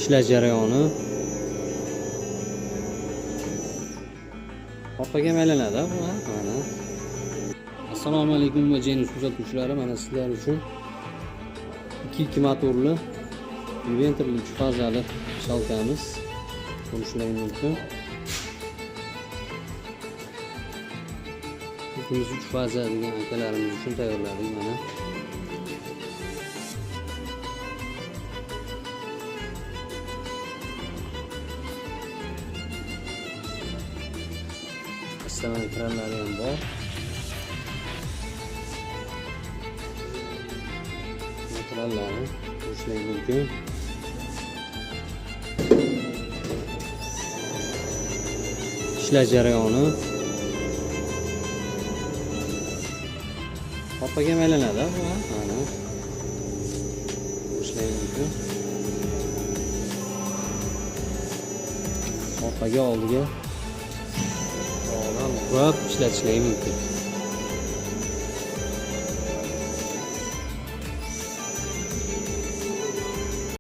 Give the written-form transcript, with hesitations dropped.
ishlash jarayoni orqaga aylanadi bu. Mana assalomu alaykum va jenius kuzatuvchilari, mana sizlar uchun 2 motorli inventorli 3 fazali shalkamiz ko'rishingiz mumkin. Biz 3 faza degan akalarimiz uchun tayyorladik. Mana istamani ekranlari ham bor. Ekranlarni ko'rishingiz mumkin. Ishlash jarayoni orqaga aylanadi bu. Mana ko'rishingiz mumkin. Orqaga oldiga kurab ishlatishingiz mumkin.